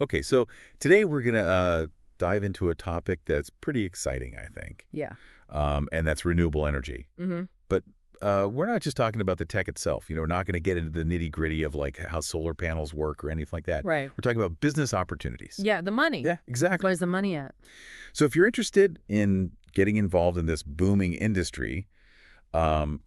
Okay, so today we're going to dive into a topic that's pretty exciting, I think, Yeah. and that's renewable energy. Hmm. But we're not just talking about the tech itself. We're not going to get into the nitty-gritty of like how solar panels work or anything like that. Right. We're talking about business opportunities. Yeah, the money. Yeah, exactly. Where's the money at? So if you're interested in getting involved in this booming industry, um,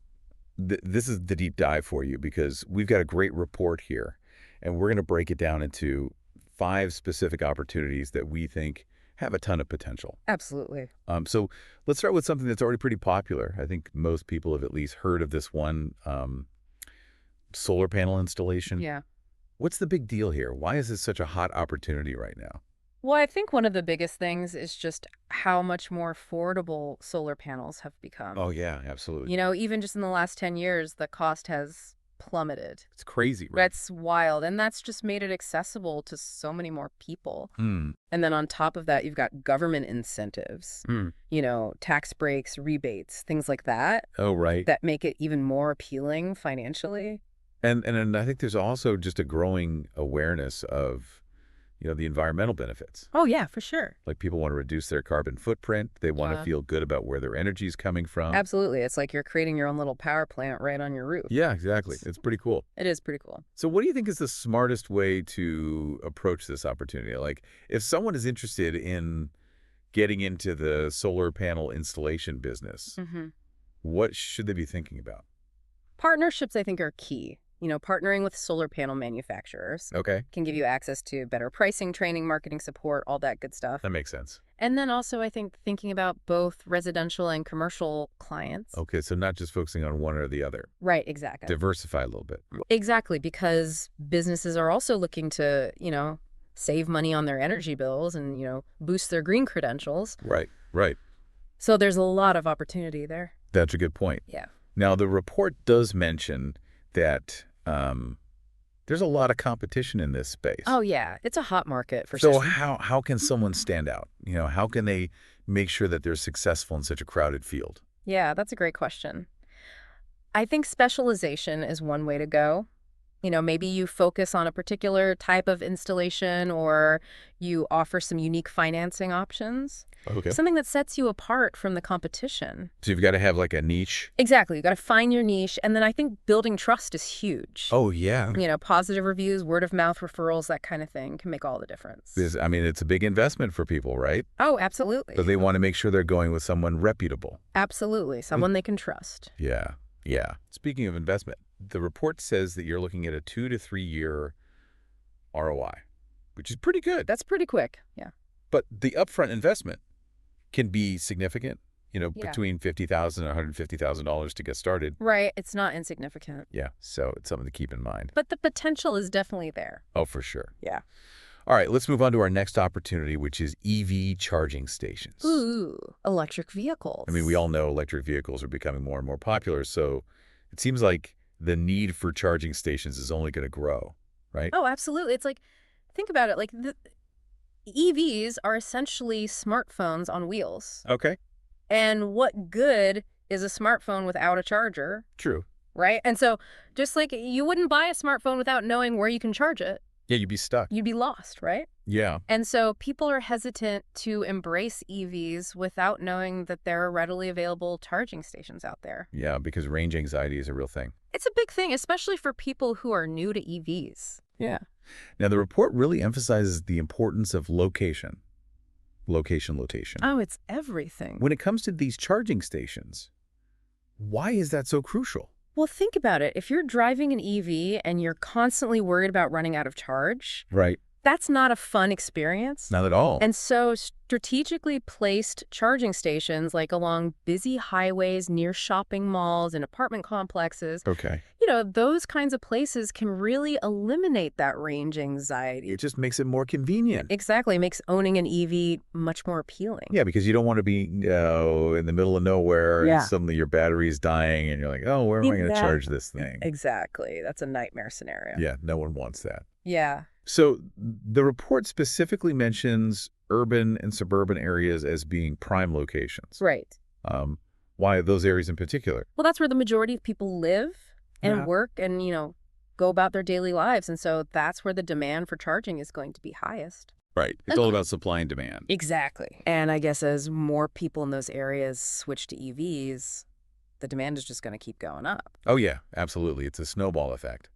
this is the deep dive for you because we've got a great report here, and we're going to break it down into 5 specific opportunities that we think have a ton of potential. Absolutely. So let's start with something that's already pretty popular. I think most people have at least heard of this one, solar panel installation. Yeah. What's the big deal here? Why is this such a hot opportunity right now? Well, I think one of the biggest things is just how much more affordable solar panels have become. Oh, yeah, absolutely. Even just in the last 10 years, the cost has plummeted. It's crazy, right? That's wild. And that's just made it accessible to so many more people. Hmm. And then on top of that, you've got government incentives, Hmm. tax breaks, rebates, things like that, Oh, right. that make it even more appealing financially. And I think there's also just a growing awareness of, the environmental benefits. Oh, yeah, for sure. Like people want to reduce their carbon footprint. They want to Yeah. feel good about where their energy is coming from. Absolutely. It's like you're creating your own little power plant right on your roof. Yeah, exactly. It's pretty cool. It is pretty cool. So what do you think is the smartest way to approach this opportunity? Like if someone is interested in getting into the solar panel installation business, Hmm. what should they be thinking about? Partnerships, I think, are key. Partnering with solar panel manufacturers Okay. can give you access to better pricing, training, marketing support, all that good stuff. That makes sense. And then also, I think, thinking about both residential and commercial clients. Okay, so not just focusing on one or the other. Right, exactly. Diversify a little bit. Exactly, because businesses are also looking to, save money on their energy bills and, boost their green credentials. Right, right. So there's a lot of opportunity there. That's a good point. Yeah. Now, the report does mention that there's a lot of competition in this space. Oh, yeah. It's a hot market for So sure. how can someone stand out? How can they make sure that they're successful in such a crowded field? Yeah, that's a great question. I think specialization is one way to go. Maybe you focus on a particular type of installation or you offer some unique financing options. Okay. Something that sets you apart from the competition. So you've got to have like a niche. Exactly. You got to find your niche. And then I think building trust is huge. Oh, yeah. Positive reviews, word of mouth referrals, that kind of thing can make all the difference. It's a big investment for people, right? Oh, absolutely. So they want to make sure they're going with someone reputable. Absolutely. Someone they can trust. Yeah, yeah. Speaking of investment, the report says that you're looking at a 2 to 3 year ROI, which is pretty good. That's pretty quick. Yeah. But the upfront investment can be significant, Yeah. between $50,000 and $150,000 to get started. Right. It's not insignificant. Yeah, so it's something to keep in mind. But the potential is definitely there. Oh, for sure. Yeah. All right, let's move on to our next opportunity, which is EV charging stations. Ooh, electric vehicles. I mean, we all know electric vehicles are becoming more and more popular, so it seems like the need for charging stations is only going to grow, right? Oh, absolutely. It's like, think about it. Like, the EVs are essentially smartphones on wheels. Okay. And what good is a smartphone without a charger, True. right? And so just like you wouldn't buy a smartphone without knowing where you can charge it, Yeah, you'd be stuck. you'd be lost, right? Yeah. And so people are hesitant to embrace EVs without knowing that there are readily available charging stations out there. Yeah, because range anxiety is a real thing. It's a big thing, especially for people who are new to EVs. Yeah. Now, the report really emphasizes the importance of location. Location. Oh, it's everything. When it comes to these charging stations, why is that so crucial? Well, think about it. If you're driving an EV and you're constantly worried about running out of charge, Right. that's not a fun experience. Not at all. And so strategically placed charging stations like along busy highways near shopping malls and apartment complexes, Okay. those kinds of places can really eliminate that range anxiety. It just makes it more convenient. Exactly. It makes owning an EV much more appealing. Yeah, because you don't want to be in the middle of nowhere Yeah. and suddenly your battery's dying and you're like, oh, where am I going to charge this thing? Exactly. That's a nightmare scenario. Yeah, no one wants that. Yeah. So the report specifically mentions urban and suburban areas as being prime locations. Right. Why those areas in particular? Well, that's where the majority of people live and Yeah. work and, go about their daily lives. And so that's where the demand for charging is going to be highest. Right. It's all about supply and demand. Exactly. And I guess as more people in those areas switch to EVs, the demand is just going to keep going up. Oh, yeah, absolutely. It's a snowball effect.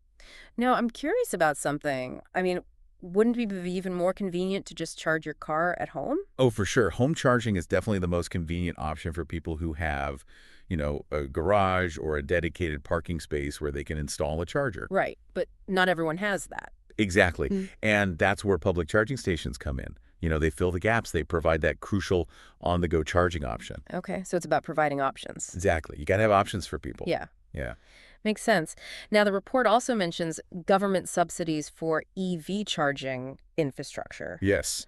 Now, I'm curious about something. I mean, wouldn't it be even more convenient to just charge your car at home? Oh, for sure. Home charging is definitely the most convenient option for people who have, a garage or a dedicated parking space where they can install a charger. Right. But not everyone has that. Exactly. Mm. And that's where public charging stations come in. They fill the gaps. They provide that crucial on-the-go charging option. Okay. So it's about providing options. Exactly. You got to have options for people. Yeah. Yeah. Makes sense. Now, the report also mentions government subsidies for EV charging infrastructure, Yes.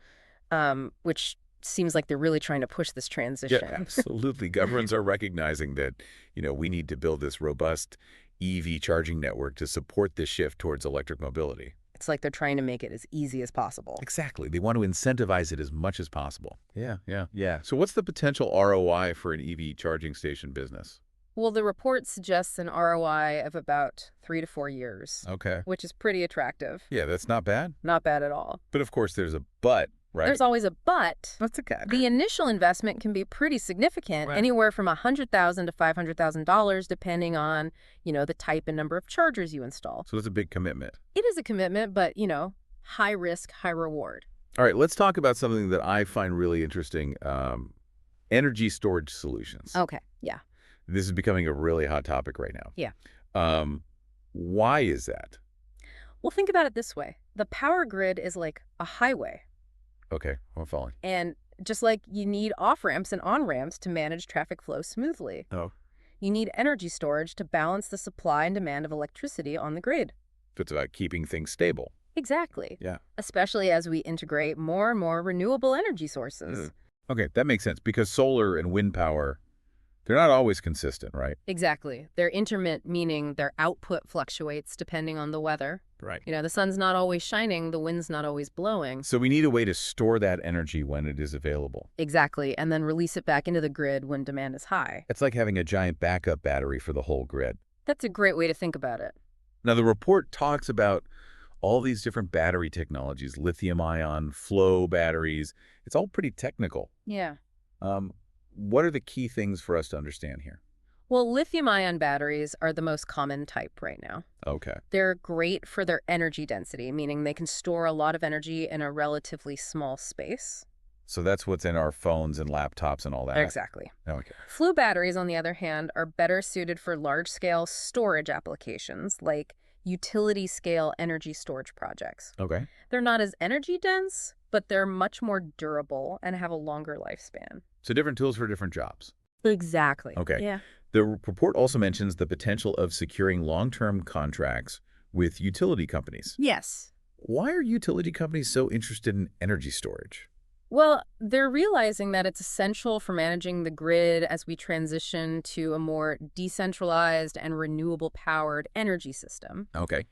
which seems like they're really trying to push this Yeah, transition. absolutely. Governments are recognizing that, we need to build this robust EV charging network to support this shift towards electric mobility. It's like they're trying to make it as easy as possible. Exactly. They want to incentivize it as much as possible. Yeah. So what's the potential ROI for an EV charging station business? Well, the report suggests an ROI of about 3 to 4 years, Okay. which is pretty attractive. Yeah, that's not bad. Not bad at all. But of course, there's a but, right? There's always a but. That's a catch. The initial investment can be pretty significant, Right. anywhere from $100,000 to $500,000, depending on, the type and number of chargers you install. So it's a big commitment. It is a commitment, but, high risk, high reward. All right, let's talk about something that I find really interesting, energy storage solutions. Okay, yeah. This is becoming a really hot topic right now. Yeah. Why is that? Well, think about it this way. The power grid is like a highway. Okay, I'm following. And just like you need off-ramps and on-ramps to manage traffic flow smoothly, Oh, you need energy storage to balance the supply and demand of electricity on the grid. so it's about keeping things stable. Exactly. Yeah. Especially as we integrate more and more renewable energy sources. Okay, that makes sense because solar and wind power, they're not always consistent, right? Exactly. They're intermittent, meaning their output fluctuates depending on the weather. Right. The sun's not always shining, the wind's not always blowing. So we need a way to store that energy when it is available. Exactly, and then release it back into the grid when demand is high. It's like having a giant backup battery for the whole grid. That's a great way to think about it. Now, the report talks about all these different battery technologies, lithium-ion, flow batteries. It's all pretty technical. Yeah. What are the key things for us to understand here? Well, lithium-ion batteries are the most common type right now. Okay. They're great for their energy density, meaning they can store a lot of energy in a relatively small space. So that's what's in our phones and laptops and all that? Exactly. Okay. Flu batteries, on the other hand, are better suited for large-scale storage applications like utility-scale energy storage projects. Okay. They're not as energy dense, but they're much more durable and have a longer lifespan. So different tools for different jobs. Exactly. Okay. Yeah. The report also mentions the potential of securing long-term contracts with utility companies. Yes. Why are utility companies so interested in energy storage? Well, they're realizing that it's essential for managing the grid as we transition to a more decentralized and renewable-powered energy system. Okay.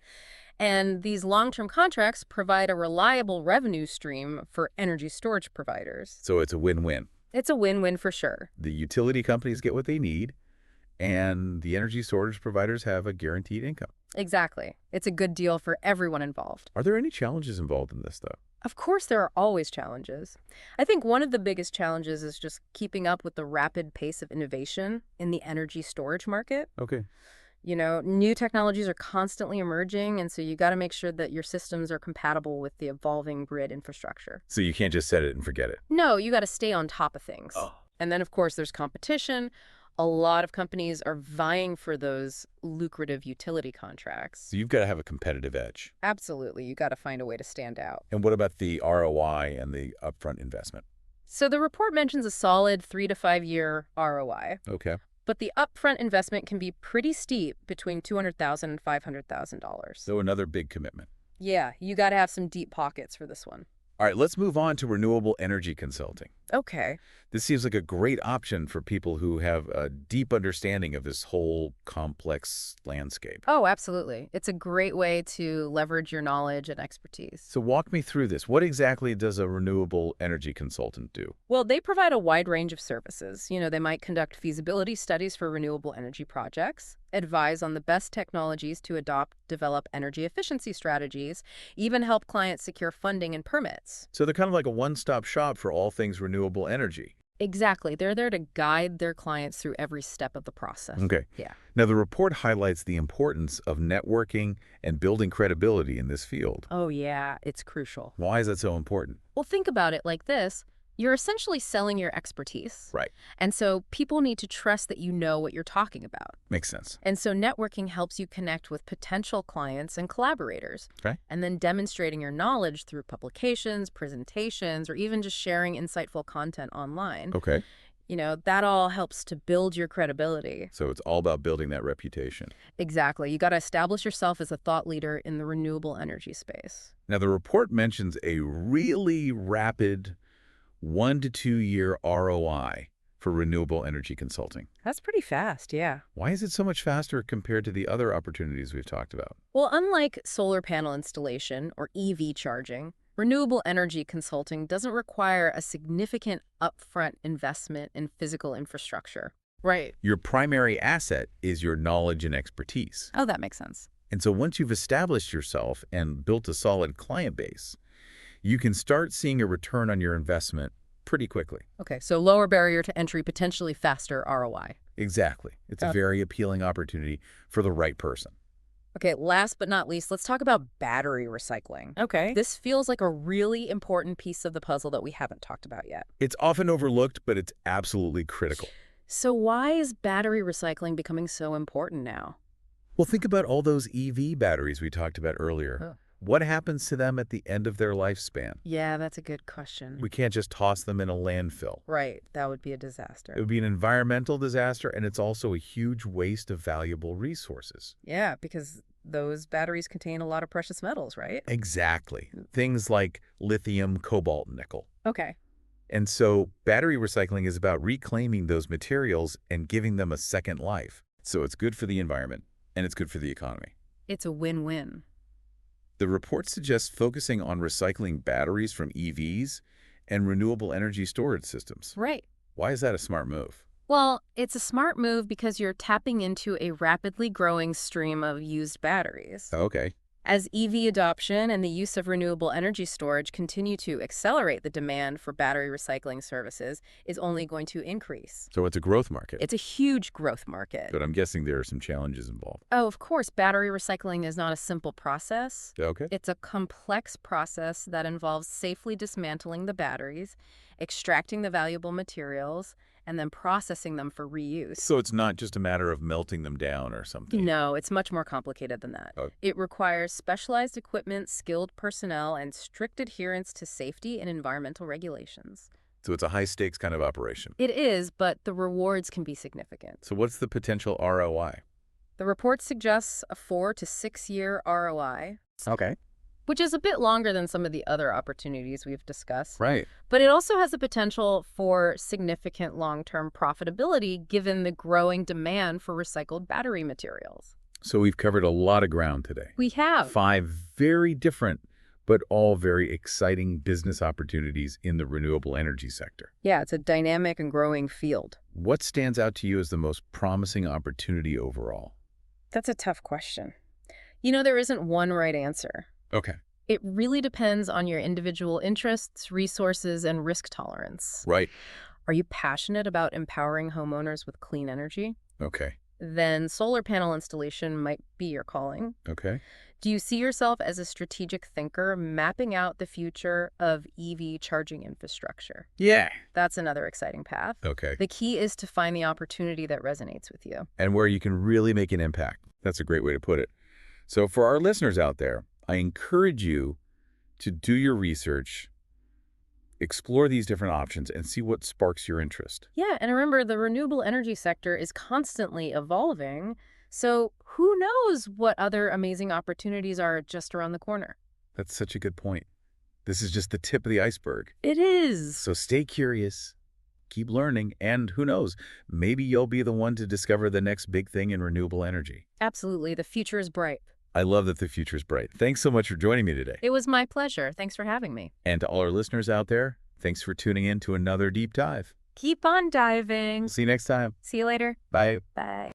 And these long-term contracts provide a reliable revenue stream for energy storage providers. So it's a win-win. It's a win-win for sure. The utility companies get what they need, and the energy storage providers have a guaranteed income. Exactly. It's a good deal for everyone involved. Are there any challenges involved in this, though? Of course, there are always challenges. I think one of the biggest challenges is just keeping up with the rapid pace of innovation in the energy storage market. Okay. New technologies are constantly emerging, and so you got to make sure that your systems are compatible with the evolving grid infrastructure. So you can't just set it and forget it. No, you got to stay on top of things. Oh. And then, of course, there's competition. A lot of companies are vying for those lucrative utility contracts. So you've got to have a competitive edge. Absolutely. You got to find a way to stand out. And what about the ROI and the upfront investment? So the report mentions a solid 3 to 5 year ROI. Okay. But the upfront investment can be pretty steep, between $200,000 and $500,000. So another big commitment. Yeah, you got to have some deep pockets for this one. All right, let's move on to renewable energy consulting. Okay. This seems like a great option for people who have a deep understanding of this whole complex landscape. Oh, absolutely. It's a great way to leverage your knowledge and expertise. So walk me through this. What exactly does a renewable energy consultant do? Well, they provide a wide range of services. They might conduct feasibility studies for renewable energy projects. advise on the best technologies to develop energy efficiency strategies, even help clients secure funding and permits. So they're kind of like a one-stop shop for all things renewable energy. Exactly. They're there to guide their clients through every step of the process. Okay. Yeah. Now, the report highlights the importance of networking and building credibility in this field. Oh, yeah, it's crucial. Why is that so important? Well, think about it like this. You're essentially selling your expertise. Right. And so people need to trust that you know what you're talking about. Makes sense. And so networking helps you connect with potential clients and collaborators. Okay. And then demonstrating your knowledge through publications, presentations, or even just sharing insightful content online. Okay. That all helps to build your credibility. So it's all about building that reputation. Exactly. You got to establish yourself as a thought leader in the renewable energy space. Now, the report mentions a really rapid 1 to 2 year ROI for renewable energy consulting. That's pretty fast, yeah. Why is it so much faster compared to the other opportunities we've talked about? Well, unlike solar panel installation or EV charging, renewable energy consulting doesn't require a significant upfront investment in physical infrastructure. Right. Your primary asset is your knowledge and expertise. Oh, that makes sense. And so once you've established yourself and built a solid client base, you can start seeing a return on your investment pretty quickly. Okay, so lower barrier to entry, potentially faster ROI. Exactly. It's a very appealing opportunity for the right person. Okay, last but not least, let's talk about battery recycling. Okay. This feels like a really important piece of the puzzle that we haven't talked about yet. It's often overlooked, but it's absolutely critical. So why is battery recycling becoming so important now? Well, think about all those EV batteries we talked about earlier. Huh. What happens to them at the end of their lifespan? Yeah, that's a good question. We can't just toss them in a landfill. Right, that would be a disaster. It would be an environmental disaster, and it's also a huge waste of valuable resources. Yeah, because those batteries contain a lot of precious metals, right? Exactly. Things like lithium, cobalt, nickel. Okay. And so battery recycling is about reclaiming those materials and giving them a second life. So it's good for the environment, and it's good for the economy. It's a win-win. The report suggests focusing on recycling batteries from EVs and renewable energy storage systems. Right. Why is that a smart move? Well, it's a smart move because you're tapping into a rapidly growing stream of used batteries. Okay. As EV adoption and the use of renewable energy storage continue to accelerate, the demand for battery recycling services is only going to increase. So it's a growth market. It's a huge growth market. But I'm guessing there are some challenges involved. Oh, of course, battery recycling is not a simple process. Okay. It's a complex process that involves safely dismantling the batteries, extracting the valuable materials, and then processing them for reuse. So it's not just a matter of melting them down or something? No, it's much more complicated than that. Oh. It requires specialized equipment, skilled personnel, and strict adherence to safety and environmental regulations. So it's a high-stakes kind of operation. It is, but the rewards can be significant. So what's the potential ROI? The report suggests a 4 to 6 year ROI. Okay. Which is a bit longer than some of the other opportunities we've discussed. Right. But it also has the potential for significant long-term profitability given the growing demand for recycled battery materials. So we've covered a lot of ground today. We have. 5 very different, but all very exciting business opportunities in the renewable energy sector. Yeah, it's a dynamic and growing field. What stands out to you as the most promising opportunity overall? That's a tough question. There isn't one right answer. Okay. It really depends on your individual interests, resources, and risk tolerance. Right. Are you passionate about empowering homeowners with clean energy? Okay. Then solar panel installation might be your calling. Okay. Do you see yourself as a strategic thinker mapping out the future of EV charging infrastructure? Yeah. That's another exciting path. Okay. The key is to find the opportunity that resonates with you. And where you can really make an impact. That's a great way to put it. So for our listeners out there, I encourage you to do your research, explore these different options, and see what sparks your interest. Yeah, and remember, the renewable energy sector is constantly evolving, so who knows what other amazing opportunities are just around the corner. That's such a good point. This is just the tip of the iceberg. It is. So stay curious, keep learning, and who knows, maybe you'll be the one to discover the next big thing in renewable energy. Absolutely. The future is bright. I love that the future's bright. Thanks so much for joining me today. It was my pleasure. Thanks for having me. And to all our listeners out there, thanks for tuning in to another deep dive. Keep on diving. See you next time. See you later. Bye. Bye.